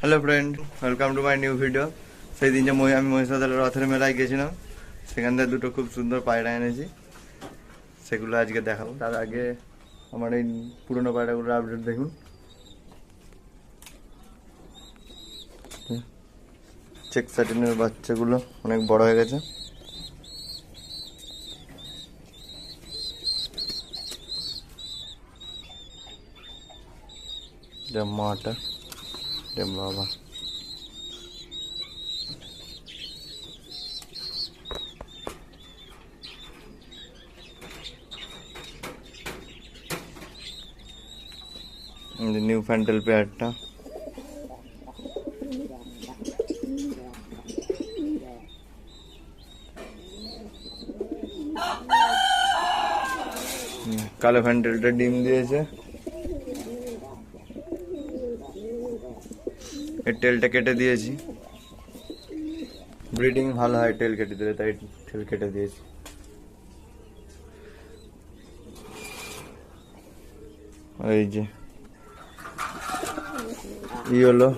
Hello friend, welcome to my new video. সেই দিন যে আমি মহিষাদলের রথের মেলায় গেছিলাম, সেখান থেকে দুটো খুব সুন্দর পায়রা এনেছি, সেগুলো আজকে দেখাবো। তার আগে আমার এই পুরোনো পায়রাগুলোর আপডেট দেখুন। চেক স্যাটিনের বাচ্চাগুলো অনেক বড় হয়ে গেছে। মাটা বাবা, নিউ ফ্যান্টেল পেয়ারটা। কালো ফ্যান্টেলটা ডিম দিয়েছে। এর টেলটা কেটে দিয়েছি, ব্রিডিং ভালো হয় টেল কেটে দিলে, তাই টেল কেটে দিয়েছি। এই যে হলো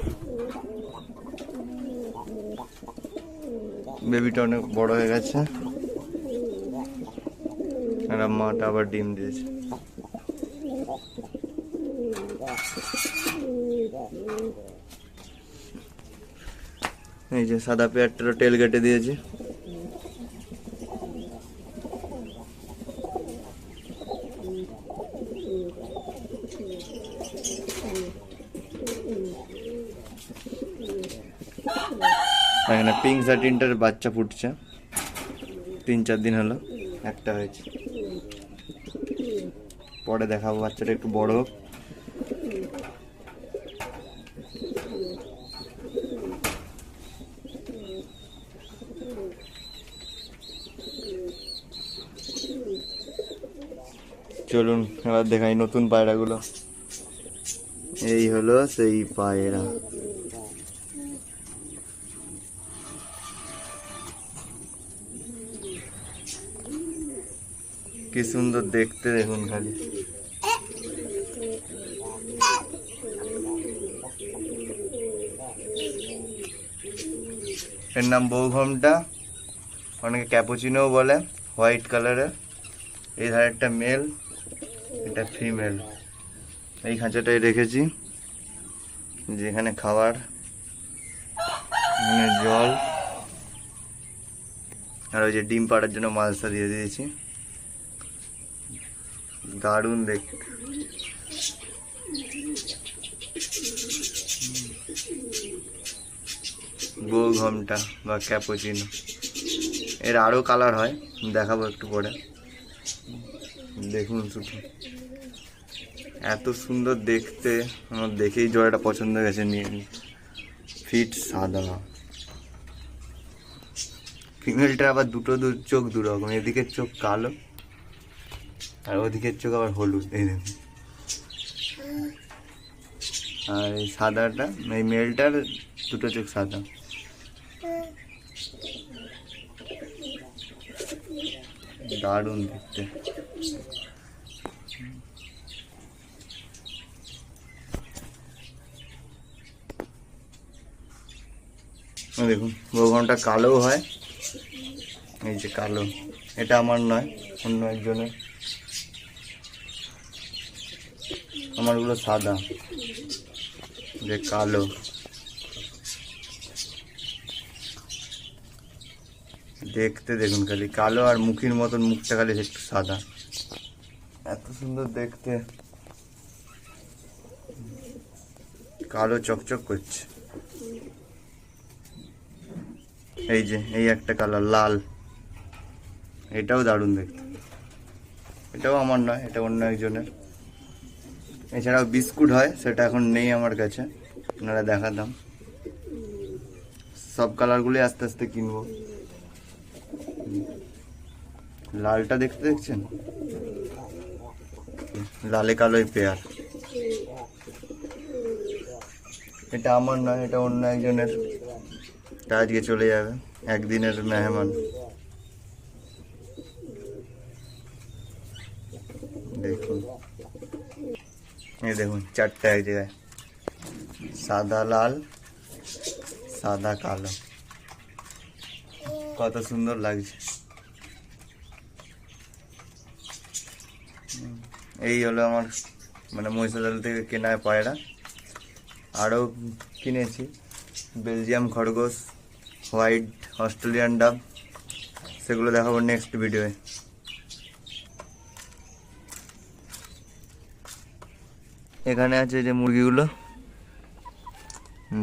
বেবিটা, অনেক বড় হয়ে গেছে, আর মাটা আবার ডিম দিয়েছে। এই যে সাদা পেয়ারটারও টেল কেটে দিয়েছি। এখানে পিঙ্ক শার্টিনটার বাচ্চা ফুটছে, 3-4 দিন হলো, একটা হয়েছে। পরে দেখাবো, বাচ্চাটা একটু বড় হোক। চলুন এবার দেখাই নতুন পায়রাগুলো। এই হলো সেই পায়রা। কি সুন্দর দেখতে, দেখুন খালি। এর নাম বৌঘমটা, অনেকে ক্যাপুচিনো বলে, হোয়াইট কালারের। এই ধারে একটা মেল, এটা ফিমেল। এই খাঁচাটাই রেখেছি, যেখানে খাবার, এখানে জল, আর ওই যে ডিম পাড়ার জন্য মালসা দিয়ে দিয়েছি। দারুণ দেখতে। বৌঘমটা বা ক্যাপুচিনো, এর আরো কালার হয়, দেখাবো একটু পরে। দেখুন শুধু এত সুন্দর দেখতে, আমার দেখেই জয়টা পছন্দ হয়ে গেছে। নিয়ে ফিট সাদা, ফিমেলটা আবার দুটো চোখ দুরকম, এদিকের চোখ কালো আর ওদিকের চোখ আবার হলুদ, এই দেখুন। আর এই সাদাটা, এই মেলটার দুটো চোখ সাদা। দারুণ দেখতে। দেখুন বৌঘমটা কালোও হয়, এই যে কালো, এটা আমার নয়, অন্য একজনের। আমারগুলো সাদা, যে কালো। দেখতে দেখুন খালি, কালো আর মুখের মতন, মুখটা খালি একটু সাদা, এত সুন্দর দেখতে, কালো চকচক করছে। এই যে এই একটা কালার লাল, এটাও দারুণ দেখতে। এটাও আমার নয়, এটা অন্য একজনের। এছাড়াও বিস্কুট হয়, সেটা এখন নেই আমার কাছে, আপনারা দেখাতাম। সব কালারগুলি আস্তে আস্তে কিনবো। লালটা দেখতে দেখছেন, লালে কালোই পেয়ার। এটা আমার নয়, এটা অন্য একজনের, তা আজকে চলে যাবে, একদিনের মেহমান। দেখুন, এই দেখুন চারটা এক জায়গায়, সাদা লাল সাদা কালো, কত সুন্দর লাগছে। এই হলো আমার মানে মহিষাদল থেকে কেনা পায়রা। আরও কিনেছি বেলজিয়াম খরগোশ, হোয়াইট অস্ট্রেলিয়ান ডাব, সেগুলো দেখাবো নেক্সট ভিডিওয়ে। এখানে আছে যে মুরগিগুলো,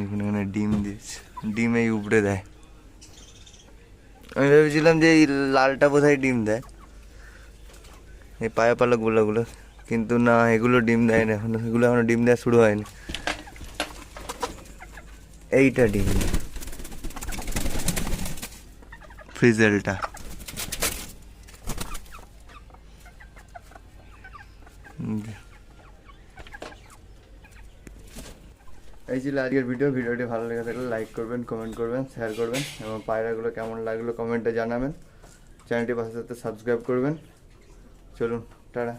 এখানে ডিম দিয়েছে, ডিম এই উপড়ে দেয়। আমি ভেবেছিলাম যে এই লালটা বোধহয় ডিম দেয়, এই পায়ে পালক গুলো, কিন্তু না, এগুলো ডিম দেয় না এখনো, এগুলো এখনো ডিম দেওয়া শুরু হয়নি। এইটা ডিম, ফ্রিজেলটা। এই ছিল আজকের ভিডিওটি ভালো লেগে থাকলে লাইক করবেন, কমেন্ট করবেন, শেয়ার করবেন এবং পায়রাগুলো কেমন লাগলো কমেন্টে জানাবেন। চ্যানেলটি পাশে সাথে সাবস্ক্রাইব করবেন। চলুন, টাটা।